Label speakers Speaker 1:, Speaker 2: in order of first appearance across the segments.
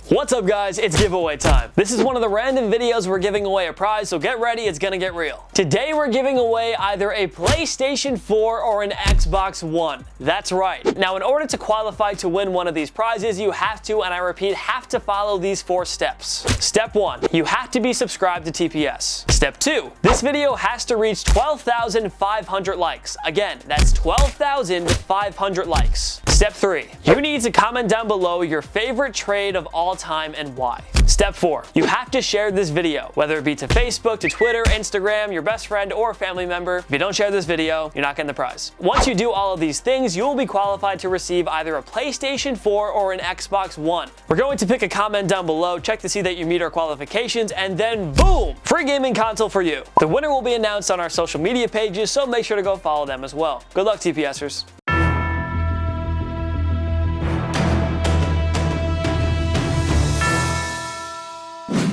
Speaker 1: What's up guys, it's giveaway time. This is one of the random videos we're giving away a prize, so get ready, it's gonna get real. Today we're giving away either a PlayStation 4 or an Xbox One. That's right. Now in order to qualify to win one of these prizes, you have to, and I repeat, have to follow these 4 steps. Step 1, you have to be subscribed to TPS. Step 2, this video has to reach 12,500 likes. Again, that's 12,500 likes. Step 3, you need to comment down below your favorite trade of all time and why. Step 4, you have to share this video, whether it be to Facebook, to Twitter, Instagram, your best friend, or family member. If you don't share this video, you're not getting the prize. Once you do all of these things, you will be qualified to receive either a PlayStation 4 or an Xbox One. We're going to pick a comment down below, check to see that you meet our qualifications, and then boom, free gaming console for you. The winner will be announced on our social media pages, so make sure to go follow them as well. Good luck, TPSers.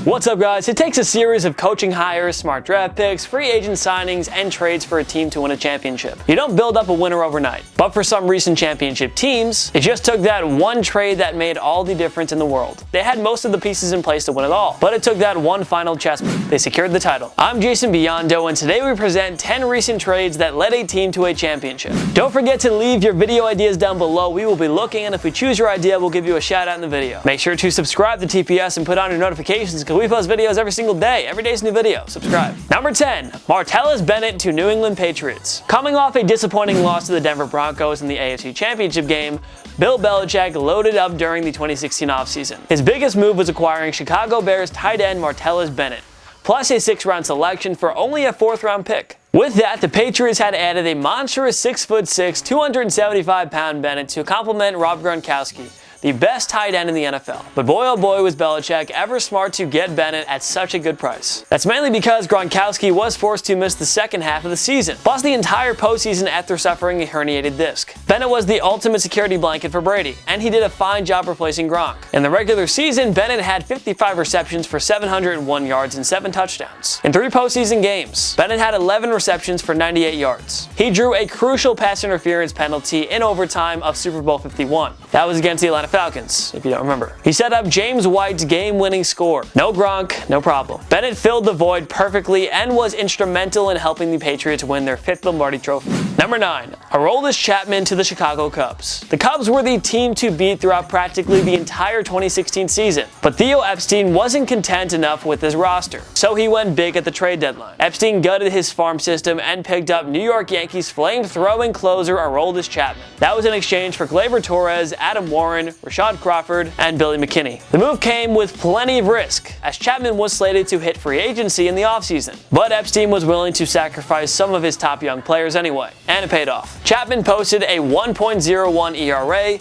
Speaker 1: What's up guys? It takes a series of coaching hires, smart draft picks, free agent signings, and trades for a team to win a championship. You don't build up a winner overnight, but for some recent championship teams, it just took that one trade that made all the difference in the world. They had most of the pieces in place to win it all, but it took that one final chess move. They secured the title. I'm Biondo, and today we present 10 recent trades that led a team to a championship. Don't forget to leave your video ideas down below. We will be looking, and if we choose your idea, we'll give you a shout out in the video. Make sure to subscribe to TPS and put on your notifications, because we post videos every single day. Every day's a new video. Subscribe. Number 10. Martellus Bennett to New England Patriots. Coming off a disappointing loss to the Denver Broncos in the AFC Championship game, Bill Belichick loaded up during the 2016 offseason. His biggest move was acquiring Chicago Bears tight end Martellus Bennett, plus a 6th-round selection for only a 4th-round pick. With that, the Patriots had added a monstrous 6'6", 275-pound Bennett to complement Rob Gronkowski, the best tight end in the NFL. But boy oh boy was Belichick ever smart to get Bennett at such a good price. That's mainly because Gronkowski was forced to miss the second half of the season, plus the entire postseason after suffering a herniated disc. Bennett was the ultimate security blanket for Brady, and he did a fine job replacing Gronk. In the regular season, Bennett had 55 receptions for 701 yards and 7 touchdowns. In 3 postseason games, Bennett had 11 receptions for 98 yards. He drew a crucial pass interference penalty in overtime of Super Bowl 51. That was against the Atlanta Falcons, if you don't remember. He set up James White's game-winning score. No Gronk, no problem. Bennett filled the void perfectly and was instrumental in helping the Patriots win their 5th Lombardi Trophy. Number 9. Aroldis Chapman to the Chicago Cubs. The Cubs were the team to beat throughout practically the entire 2016 season, but Theo Epstein wasn't content enough with his roster, so he went big at the trade deadline. Epstein gutted his farm system and picked up New York Yankees flame-throwing closer Aroldis Chapman. That was in exchange for Gleyber Torres, Adam Warren, Rashad Crawford, and Billy McKinney. The move came with plenty of risk, as Chapman was slated to hit free agency in the offseason, but Epstein was willing to sacrifice some of his top young players anyway, and it paid off. Chapman posted a 1.01 ERA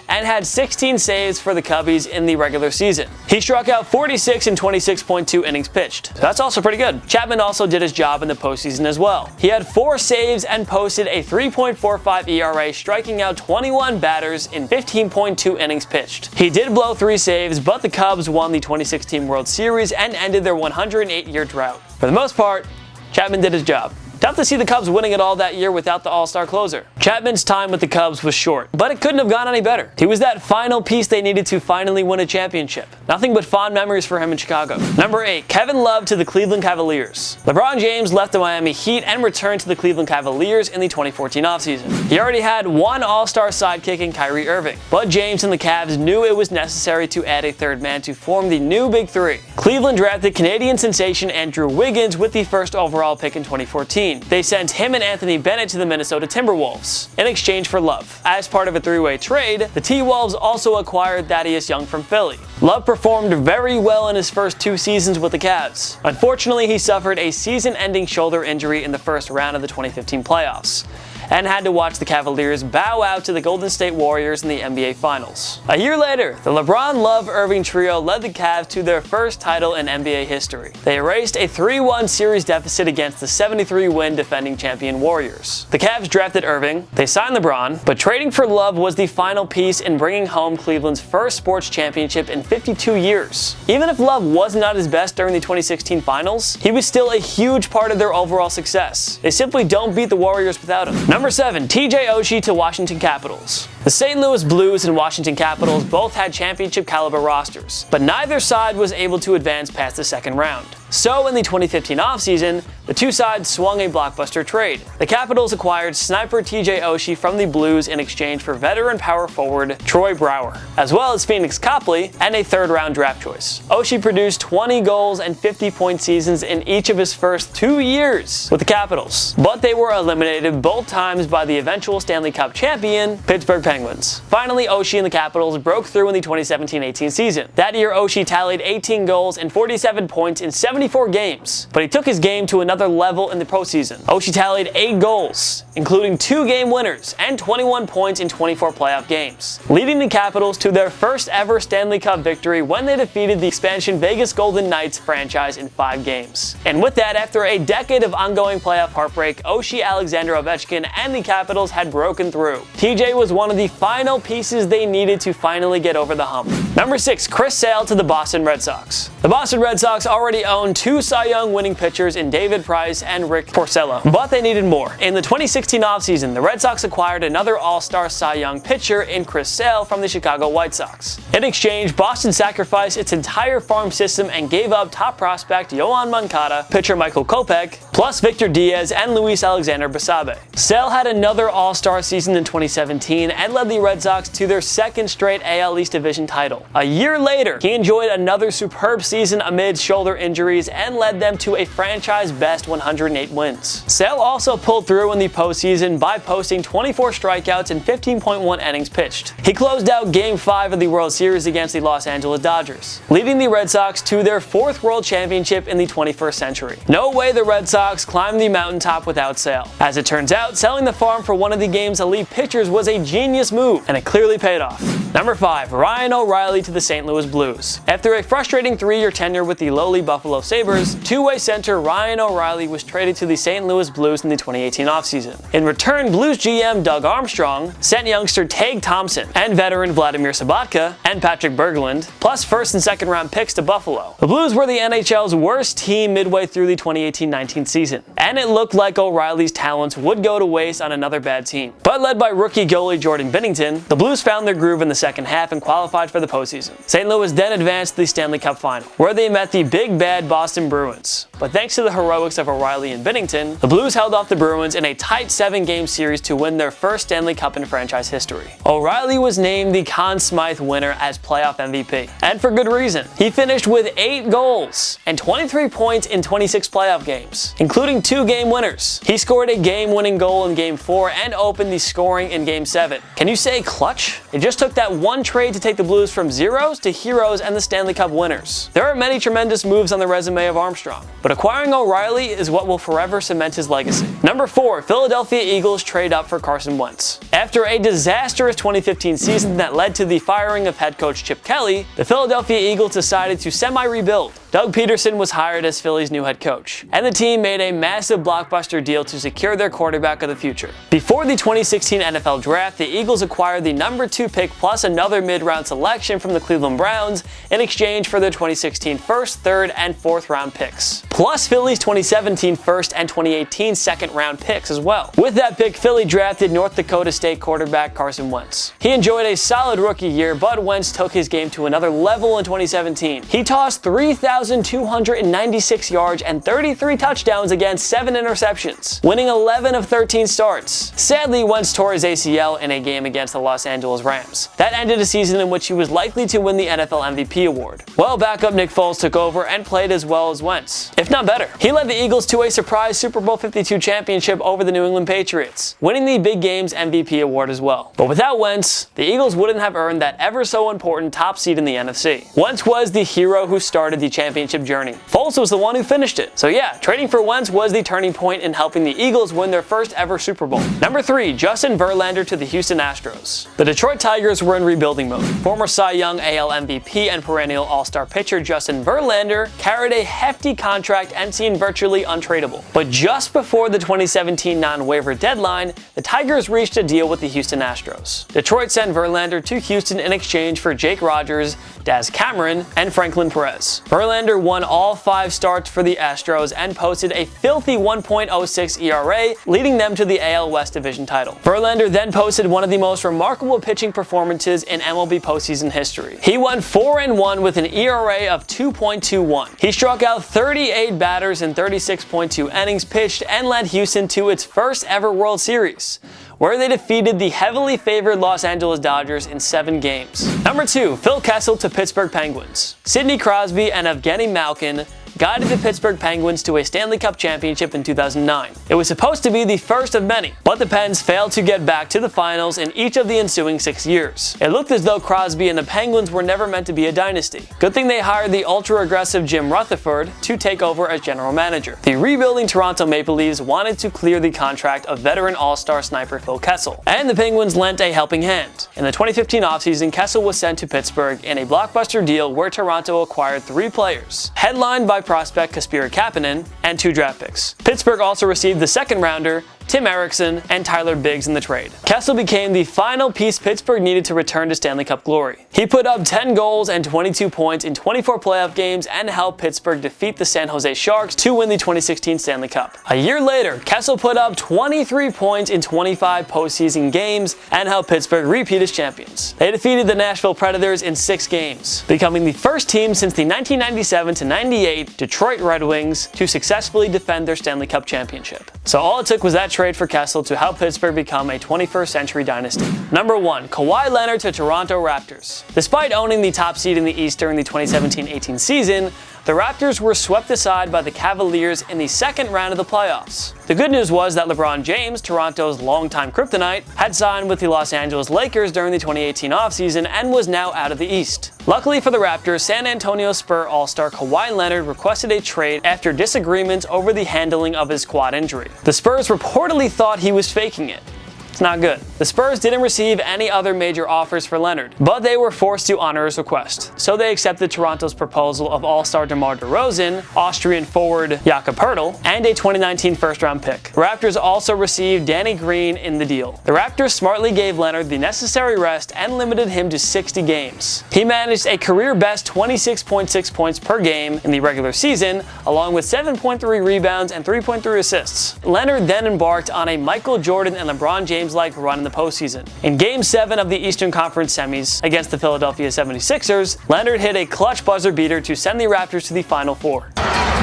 Speaker 1: and had 16 saves for the Cubbies in the regular season. He struck out 46 in 26.2 innings pitched. So that's also pretty good. Chapman also did his job in the postseason as well. He had 4 saves and posted a 3.45 ERA, striking out 21 batters in 15.2 innings pitched. He did blow 3 saves, but the Cubs won the 2016 World Series and ended their 108-year drought. For the most part, Chapman did his job. Tough to see the Cubs winning it all that year without the all-star closer. Chapman's time with the Cubs was short, but it couldn't have gone any better. He was that final piece they needed to finally win a championship. Nothing but fond memories for him in Chicago. Number 8. Kevin Love to the Cleveland Cavaliers. LeBron James left the Miami Heat and returned to the Cleveland Cavaliers in the 2014 offseason. He already had one all-star sidekick in Kyrie Irving, but James and the Cavs knew it was necessary to add a 3rd man to form the new Big Three. Cleveland drafted Canadian sensation Andrew Wiggins with the 1st overall pick in 2014. They sent him and Anthony Bennett to the Minnesota Timberwolves in exchange for Love. As part of a 3-way trade, the T-Wolves also acquired Thaddeus Young from Philly. Love performed very well in his first 2 seasons with the Cavs. Unfortunately, he suffered a season-ending shoulder injury in the 1st round of the 2015 playoffs, and had to watch the Cavaliers bow out to the Golden State Warriors in the NBA Finals. A year later, the LeBron, Love, Irving trio led the Cavs to their 1st title in NBA history. They erased a 3-1 series deficit against the 73-win defending champion Warriors. The Cavs drafted Irving, they signed LeBron, but trading for Love was the final piece in bringing home Cleveland's 1st sports championship in 52 years. Even if Love was not his best during the 2016 Finals, he was still a huge part of their overall success. They simply don't beat the Warriors without him. Number 7. TJ Oshie to Washington Capitals. The St. Louis Blues and Washington Capitals both had championship caliber rosters, but neither side was able to advance past the second round. So in the 2015 offseason, the two sides swung a blockbuster trade. The Capitals acquired sniper TJ Oshie from the Blues in exchange for veteran power forward Troy Brouwer, as well as Phoenix Copley and a third-round draft choice. Oshie produced 20 goals and 50-point seasons in each of his first 2 years with the Capitals, but they were eliminated both times by the eventual Stanley Cup champion, Pittsburgh Penguins. Finally, Oshie and the Capitals broke through in the 2017-18 season. That year, Oshie tallied 18 goals and 47 points in 74 games, but he took his game to another level in the postseason. Oshie tallied 8 goals, including 2 game winners and 21 points in 24 playoff games, leading the Capitals to their first ever Stanley Cup victory when they defeated the expansion Vegas Golden Knights franchise in 5 games. And with that, after a decade of ongoing playoff heartbreak, Oshie, Alexander Ovechkin, and the Capitals had broken through. TJ was one of the final pieces they needed to finally get over the hump. Number 6, Chris Sale to the Boston Red Sox. The Boston Red Sox already owned 2 Cy Young winning pitchers in David Price and Rick Porcello, but they needed more. In the 2016 offseason, the Red Sox acquired another All-Star Cy Young pitcher in Chris Sale from the Chicago White Sox. In exchange, Boston sacrificed its entire farm system and gave up top prospect Yoan Moncada, pitcher Michael Kopech, plus Victor Diaz and Luis Alexander Basabe. Sale had another All-Star season in 2017 and led the Red Sox to their second straight AL East Division title. A year later, he enjoyed another superb season amid shoulder injuries and led them to a franchise-best 108 wins. Sale also pulled through in the postseason by posting 24 strikeouts and 15.1 innings pitched. He closed out Game 5 of the World Series against the Los Angeles Dodgers, leading the Red Sox to their 4th World Championship in the 21st century. No way the Red Sox climbed the mountaintop without Sale. As it turns out, selling the farm for one of the game's elite pitchers was a genius move, and it clearly paid off. Number 5, Ryan O'Reilly to the St. Louis Blues. After a frustrating 3-year tenure with the lowly Buffalo Sabres, two-way center Ryan O'Reilly was traded to the St. Louis Blues in the 2018 offseason. In return, Blues GM Doug Armstrong sent youngster Tage Thompson and veteran Vladimir Sabatka and Patrick Berglund, plus first and second round picks to Buffalo. The Blues were the NHL's worst team midway through the 2018-19 season, and it looked like O'Reilly's talents would go to waste on another bad team. But led by rookie goalie Jordan Binnington, the Blues found their groove in the second half and qualified for the postseason. St. Louis then advanced to the Stanley Cup Final, where they met the big bad Boston Bruins. But thanks to the heroics of O'Reilly and Binnington, the Blues held off the Bruins in a tight 7-game series to win their first Stanley Cup in franchise history. O'Reilly was named the Conn Smythe winner as playoff MVP, and for good reason. He finished with 8 goals and 23 points in 26 playoff games, including 2 game winners. He scored a game-winning goal in Game 4 and opened the scoring in Game 7. Can you say clutch? It just took that one trade to take the Blues from zeros to heroes and the Stanley Cup winners. There are many tremendous moves on the resume of Armstrong, but acquiring O'Reilly is what will forever cement his legacy. Number 4, Philadelphia Eagles trade up for Carson Wentz. After a disastrous 2015 season that led to the firing of head coach Chip Kelly, the Philadelphia Eagles decided to semi-rebuild. Doug Peterson was hired as Philly's new head coach, and the team made a massive blockbuster deal to secure their quarterback of the future. Before the 2016 NFL Draft, the Eagles acquired the number 2 pick plus another mid-round selection from the Cleveland Browns in exchange for their 2016 first, third, and fourth round picks, plus Philly's 2017 first and 2018 second round picks as well. With that pick, Philly drafted North Dakota State quarterback Carson Wentz. He enjoyed a solid rookie year, but Wentz took his game to another level in 2017. He tossed 3,296 yards and 33 touchdowns against 7 interceptions, winning 11 of 13 starts. Sadly, Wentz tore his ACL in a game against the Los Angeles Rams. That ended a season in which he was likely to win the NFL MVP award. Well, backup Nick Foles took over and played as well as Wentz, if not better. He led the Eagles to a surprise Super Bowl 52 championship over the New England Patriots, winning the Big Games MVP award as well. But without Wentz, the Eagles wouldn't have earned that ever so important top seed in the NFC. Wentz was the hero who started the championship journey. Foles was the one who finished it. So yeah, trading for Wentz was the turning point in helping the Eagles win their first ever Super Bowl. Number 3, Justin Verlander to the Houston Astros. The Detroit Tigers were in rebuilding mode. Former Cy Young, AL MVP, and perennial All-Star pitcher Justin Verlander carried a hefty contract contract and seen virtually untradeable. But just before the 2017 non-waiver deadline, the Tigers reached a deal with the Houston Astros. Detroit sent Verlander to Houston in exchange for Jake Rogers, Daz Cameron, and Franklin Perez. Verlander won all 5 starts for the Astros and posted a filthy 1.06 ERA, leading them to the AL West Division title. Verlander then posted one of the most remarkable pitching performances in MLB postseason history. He went 4-1 with an ERA of 2.21. He struck out 38 batters in 36.2 innings pitched and led Houston to its first ever World Series, where they defeated the heavily favored Los Angeles Dodgers in 7 games. Number 2, Phil Kessel to Pittsburgh Penguins. Sidney Crosby and Evgeny Malkin guided the Pittsburgh Penguins to a Stanley Cup championship in 2009. It was supposed to be the first of many, but the Pens failed to get back to the finals in each of the ensuing 6 years. It looked as though Crosby and the Penguins were never meant to be a dynasty. Good thing they hired the ultra-aggressive Jim Rutherford to take over as general manager. The rebuilding Toronto Maple Leafs wanted to clear the contract of veteran all-star sniper Phil Kessel, and the Penguins lent a helping hand. In the 2015 offseason, Kessel was sent to Pittsburgh in a blockbuster deal where Toronto acquired 3 players, headlined by prospect Kasperi Kapanen, and 2 draft picks. Pittsburgh also received the second rounder, Tim Erickson, and Tyler Biggs in the trade. Kessel became the final piece Pittsburgh needed to return to Stanley Cup glory. He put up 10 goals and 22 points in 24 playoff games and helped Pittsburgh defeat the San Jose Sharks to win the 2016 Stanley Cup. A year later, Kessel put up 23 points in 25 postseason games and helped Pittsburgh repeat as champions. They defeated the Nashville Predators in 6 games, becoming the first team since the 1997-98 Detroit Red Wings to successfully defend their Stanley Cup championship. So all it took was that trade for Kessel to help Pittsburgh become a 21st century dynasty. Number 1, Kawhi Leonard to Toronto Raptors. Despite owning the top seed in the East during the 2017-18 season, the Raptors were swept aside by the Cavaliers in the second round of the playoffs. The good news was that LeBron James, Toronto's longtime kryptonite, had signed with the Los Angeles Lakers during the 2018 offseason and was now out of the East. Luckily for the Raptors, San Antonio Spurs all-star Kawhi Leonard requested a trade after disagreements over the handling of his quad injury. The Spurs reportedly thought he was faking it. It's not good. The Spurs didn't receive any other major offers for Leonard, but they were forced to honor his request. So they accepted Toronto's proposal of all-star DeMar DeRozan, Austrian forward Jakob Poeltl, and a 2019 first-round pick. The Raptors also received Danny Green in the deal. The Raptors smartly gave Leonard the necessary rest and limited him to 60 games. He managed a career-best 26.6 points per game in the regular season, along with 7.3 rebounds and 3.3 assists. Leonard then embarked on a Michael Jordan and LeBron James-like run in the postseason. In Game 7 of the Eastern Conference semis against the Philadelphia 76ers, Leonard hit a clutch buzzer beater to send the Raptors to the Final Four.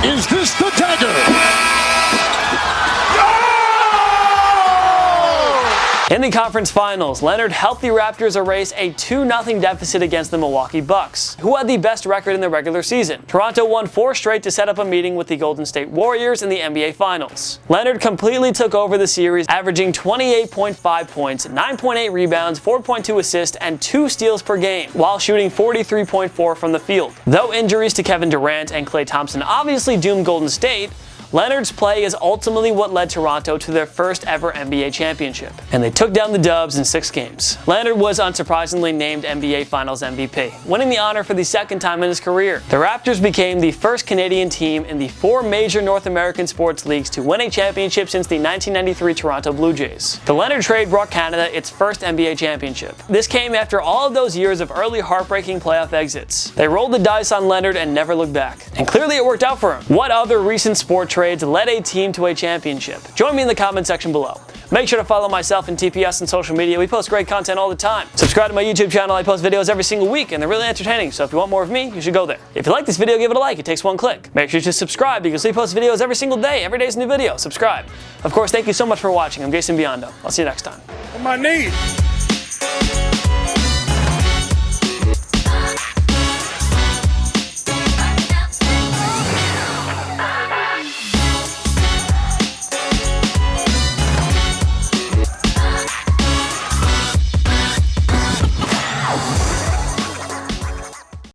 Speaker 2: Is this the dagger?
Speaker 1: In the conference finals, Leonard helped the Raptors erase a 2-0 deficit against the Milwaukee Bucks, who had the best record in the regular season. Toronto won 4 straight to set up a meeting with the Golden State Warriors in the NBA Finals. Leonard completely took over the series, averaging 28.5 points, 9.8 rebounds, 4.2 assists, and 2 steals per game, while shooting 43.4 from the field. Though injuries to Kevin Durant and Klay Thompson obviously doomed Golden State, Leonard's play is ultimately what led Toronto to their first ever NBA championship, and they took down the Dubs in 6 games. Leonard was unsurprisingly named NBA Finals MVP, winning the honor for the second time in his career. The Raptors became the first Canadian team in the 4 major North American sports leagues to win a championship since the 1993 Toronto Blue Jays. The Leonard trade brought Canada its first NBA championship. This came after all of those years of early heartbreaking playoff exits. They rolled the dice on Leonard and never looked back. And clearly it worked out for him. What other recent sport trades led a team to a championship? Join me in the comment section below. Make sure to follow myself and TPS on social media. We post great content all the time. Subscribe to my YouTube channel. I post videos every single week and they're really entertaining, so if you want more of me, you should go there. If you like this video, give it a like. It takes 1 click. Make sure to subscribe because we post videos every single day. Every day is a new video. Subscribe. Of course, thank you so much for watching. I'm Jason Biondo. I'll see you next time.
Speaker 2: On my knees.